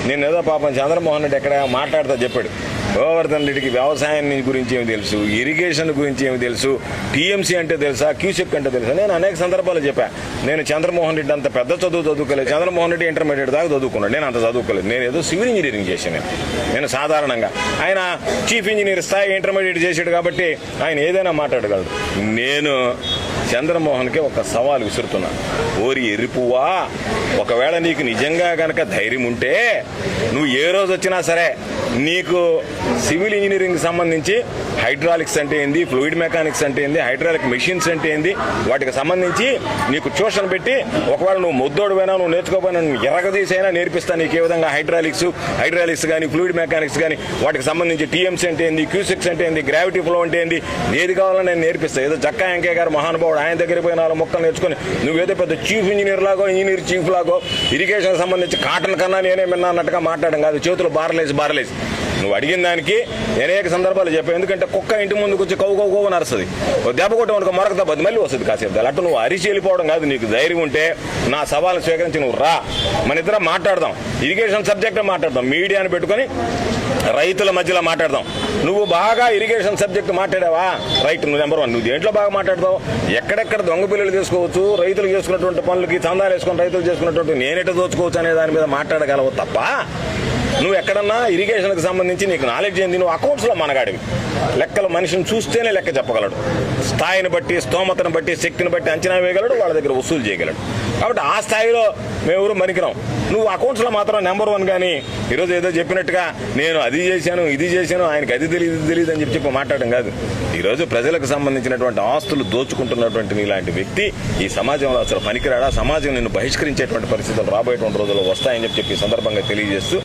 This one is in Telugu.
నేను ఏదో పాపం చంద్రమోహన్ రెడ్డి ఎక్కడ మాట్లాడుతా చెప్పాడు. గోవర్ధన్ రెడ్డికి వ్యవసాయం గురించి ఏమి తెలుసు, ఇరిగేషన్ గురించి ఏమి తెలుసు, టీఎంసీ అంటే తెలుసా, క్యూసెక్ అంటే తెలుసా. నేను అనేక సందర్భాలు చెప్పా, నేను చంద్రమోహన్ రెడ్డి అంత పెద్ద చదువుకోలేదు. చంద్రమోహన్ రెడ్డి ఇంటర్మీడియట్ దాకా చదువుకున్నాడు, నేను అంత చదువుకోలేదు. నేను ఏదో సివిల్ ఇంజనీరింగ్ చేశాను. నేను సాధారణంగా, ఆయన చీఫ్ ఇంజనీర్ స్థాయి ఇంటర్మీడియట్ చేశాడు కాబట్టి ఆయన ఏదైనా మాట్లాడగలడు. నేను చంద్రమోహన్కి ఒక సవాల్ విసురుతున్నా. ఓరి ఎరిపువా, ఒకవేళ నీకు నిజంగా గనక ధైర్యం ఉంటే నువ్వు ఏ రోజు వచ్చినా సరే నీకు సివిల్ ఇంజనీరింగ్ సంబంధించి హైడ్రాలిక్స్ అంటే ఏంది, ఫ్లూయిడ్ మెకానిక్స్ అంటే ఏంది, హైడ్రాలిక్ మెషిన్స్ అంటే ఏంది, వాటికి సంబంధించి నీకు ట్యూషన్ పెట్టి ఒకవేళ నువ్వు ముద్దోడువైనా నువ్వు నేర్చుకోపోయినా నువ్వు ఎరగదీసైనా నేర్పిస్తా. నీకు ఏ విధంగా హైడ్రాలిక్స్ కానీ ఫ్లూయిడ్ మెకానిక్స్ కానీ వాటికి సంబంధించి టీఎంసీ అంటే ఏంది, క్యూసెక్స్ అంటే ఏంది, గ్రావిటీ ఫ్లో అంటే ఏంది, ఏది కావాలని నేను నేర్పిస్తా. ఏదో జక్కా వెంకయ్య గారు మహానుభావుడు, ఆయన దగ్గర పోయి 4 మొక్కలు నేర్చుకుని నువ్వేదో పెద్ద చీఫ్ ఇంజనీర్ లాగో ఇంజనీర్ చీఫ్ లాగో ఇరిగేషన్ సంబంధించి కాటన్ కన్నా నేనే విన్నా అన్నట్టుగా మాట్లాడడం కాదు. చేతులు బారలేసి నువ్వు అడిగిన దానికి అనేక సందర్భాలు చెప్పావు. ఎందుకంటే కుక్క ఇంటి ముందుకు వచ్చి కౌ నరుస్తుంది, దెబ్బ కొట్టమనుకో మరొక దెబ్బ మళ్ళీ వస్తుంది కాసేపు. అట్లా నువ్వు అరిచి వెళ్ళిపోవడం కాదు. నీకు ధైర్యం ఉంటే నా సవాల్ని స్వీకరించి నువ్వు రా, మన ఇద్దరం మాట్లాడదాం. ఇరిగేషన్ సబ్జెక్టే మాట్లాడదాం, మీడియాని పెట్టుకొని రైతుల మధ్యలో మాట్లాడదాం. నువ్వు బాగా ఇరిగేషన్ సబ్జెక్ట్ మాట్లాడావా, రైట్, నువ్వు నెంబర్ 1. నువ్వు దేంట్లో బాగా మాట్లాడతావు, ఎక్కడెక్కడ దొంగ పిల్లలు చేసుకోవచ్చు, రైతులు చేసుకున్నటువంటి పనులకి చందాలు వేసుకొని రైతులు చేసుకున్నటువంటి నేనెట దోచుకోవచ్చు అనే దాని మీద మాట్లాడగలవు తప్ప నువ్వు ఎక్కడన్నా ఇరిగేషన్కి సంబంధించి నీకు నాలెడ్జ్ ఏంది. నువ్వు అకౌంట్స్లో మనగాడివి, లెక్కలు మనిషిని చూస్తేనే లెక్క చెప్పగలడు. స్థాయిని బట్టి, స్తోమతను బట్టి, శక్తిని బట్టి అంచనా వేయగలడు, వాళ్ళ దగ్గర వసూలు చేయగలడు. కాబట్టి ఆ స్థాయిలో మేమెవరు మనికిరాం. నువ్వు అకౌంట్స్లో మాత్రం నెంబర్ 1. కానీ ఈరోజు ఏదో చెప్పినట్టుగా నేను అది చేశాను ఇది చేశాను, ఆయనకి అది తెలియదు అని చెప్పి మాట్లాడడం కాదు. ఈరోజు ప్రజలకు సంబంధించినటువంటి ఆస్తులు దోచుకుంటున్నటువంటి నీలాంటి వ్యక్తి ఈ సమాజంలో అసలు పనికిరాడా. సమాజం నిన్ను బహిష్కరించేటువంటి పరిస్థితులు రాబోయేటువంటి రోజుల్లో వస్తాయని చెప్పి సందర్భంగా తెలియజేస్తూ